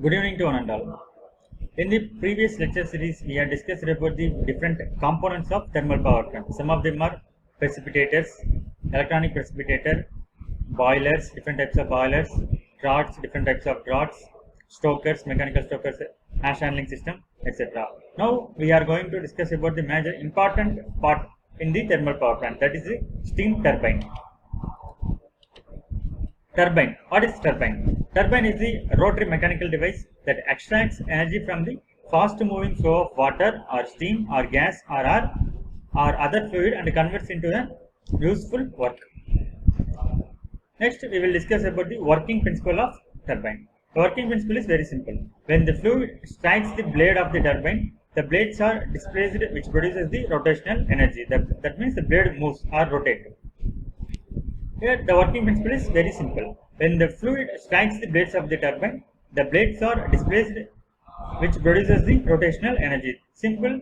Good evening to one and all. In the previous lecture series, we had discussed about the different components of thermal power plant. Some of them are precipitators, electronic precipitator, boilers, different types of boilers, draughts, different types of draughts, stokers, mechanical stokers, ash handling system, etc. Now we are going to discuss about the major important part in the thermal power plant, that is the steam turbine. Turbine. What is turbine? Turbine is the rotary mechanical device that extracts energy from the fast moving flow of water or steam or gas or air or other fluid and converts into a useful work. Next, we will discuss about the working principle of turbine. The working principle is very simple. When the fluid strikes the blade of the turbine, the blades are displaced, which produces the rotational energy. That means the blade moves or rotates. Here the working principle is very simple. When the fluid strikes the blades of the turbine, the blades are displaced, which produces the rotational energy. Simple.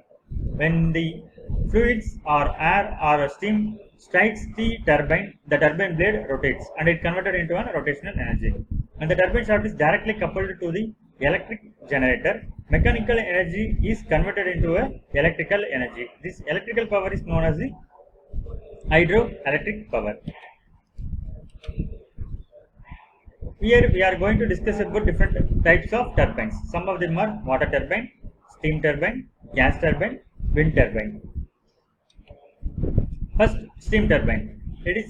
When the fluids or air or steam strikes the turbine blade rotates and it converted into a rotational energy. And the turbine shaft is directly coupled to the electric generator. Mechanical energy is converted into a electrical energy. This electrical power is known as the hydroelectric power. Here we are going to discuss about different types of turbines. Some of them are water turbine, steam turbine, gas turbine, wind turbine. First, steam turbine.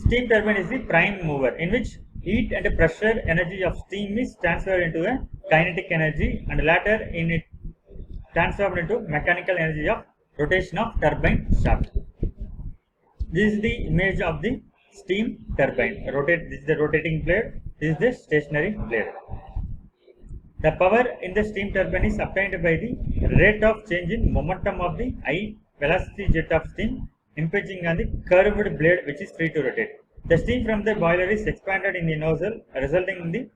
Steam turbine is the prime mover in which heat and pressure energy of steam is transferred into a kinetic energy and later in it transformed into mechanical energy of rotation of turbine shaft. This is the image of the steam turbine. This is the rotating blade. This is the stationary blade. The power in the steam turbine is obtained by the rate of change in momentum of the high velocity jet of steam impinging on the curved blade which is free to rotate. The steam from the boiler is expanded in the nozzle resulting in the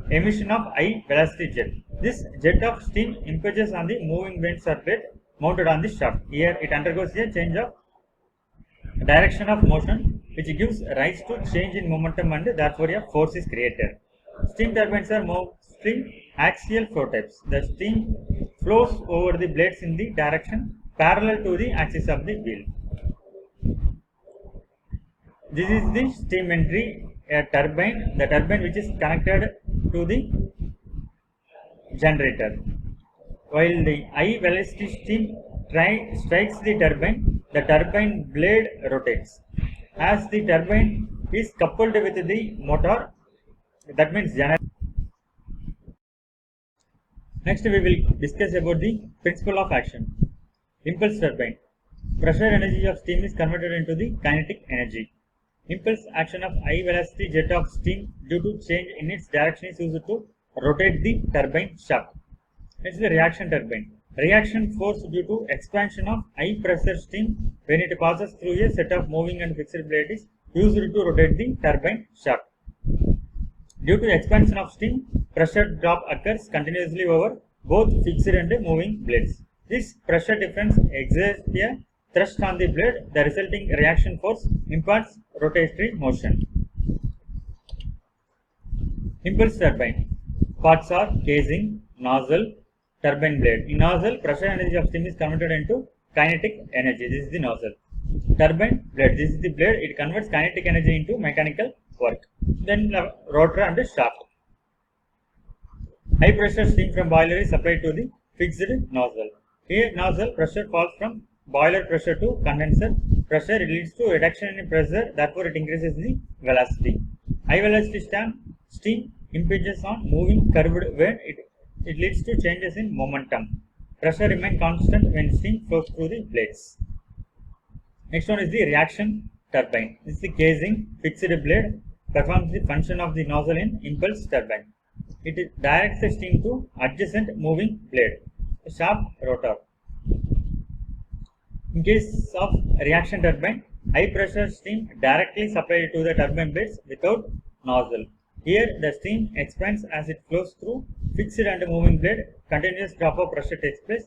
emission of high velocity jet. This jet of steam impinges on the moving vanes or plate mounted on the shaft. Here it undergoes a change of direction of motion which gives rise to change in momentum and therefore a force is created. Steam turbines are mostly axial flow types. The steam flows over the blades in the direction parallel to the axis of the wheel. This is the steam entry, a turbine, the turbine which is connected to the generator. While the high velocity steam strikes the turbine blade rotates. As the turbine is coupled with the motor, that means generator. Next we will discuss about the principle of action. Impulse turbine. Pressure energy of steam is converted into the kinetic energy. Impulse action of high velocity jet of steam due to change in its direction is used to rotate the turbine shaft. Next the reaction turbine. Reaction force due to expansion of high pressure steam when it passes through a set of moving and fixed blades is used to rotate the turbine shaft. Due to expansion of steam, pressure drop occurs continuously over both fixed and moving blades. This pressure difference exerts a thrust on the blade. The resulting reaction force imparts rotatory motion. Impulse turbine. Parts are casing, nozzle, turbine blade. In nozzle, pressure energy of steam is converted into kinetic energy. This is the nozzle. Turbine blade. This is the blade. It converts kinetic energy into mechanical work. Then rotor and shaft. High pressure steam from boiler is supplied to the fixed nozzle. Here nozzle pressure falls from boiler pressure to condenser pressure. It leads to reduction in pressure. Therefore, it increases the velocity. High velocity steam impinges on moving curved vane. It leads to changes in momentum. Pressure remains constant when steam flows through the blades. Next one is the reaction turbine. This is the casing fixed blade performs the function of the nozzle in impulse turbine. It directs the steam to adjacent moving blade, a shaft rotor. In case of reaction turbine, high pressure steam directly supplied to the turbine blades without nozzle. Here the steam expands as it flows through fixed and moving blade. Continuous drop of pressure takes place.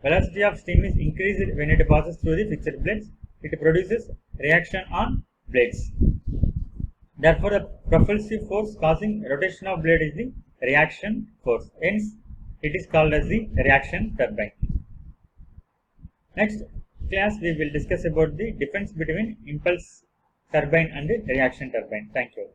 Velocity of steam is increased when it passes through the fixed blades. It produces reaction on blades. Therefore, the propulsive force causing rotation of blade is the reaction force. Hence, It is called as the reaction turbine. Next class we will discuss about the difference between impulse turbine and reaction turbine. Thank you.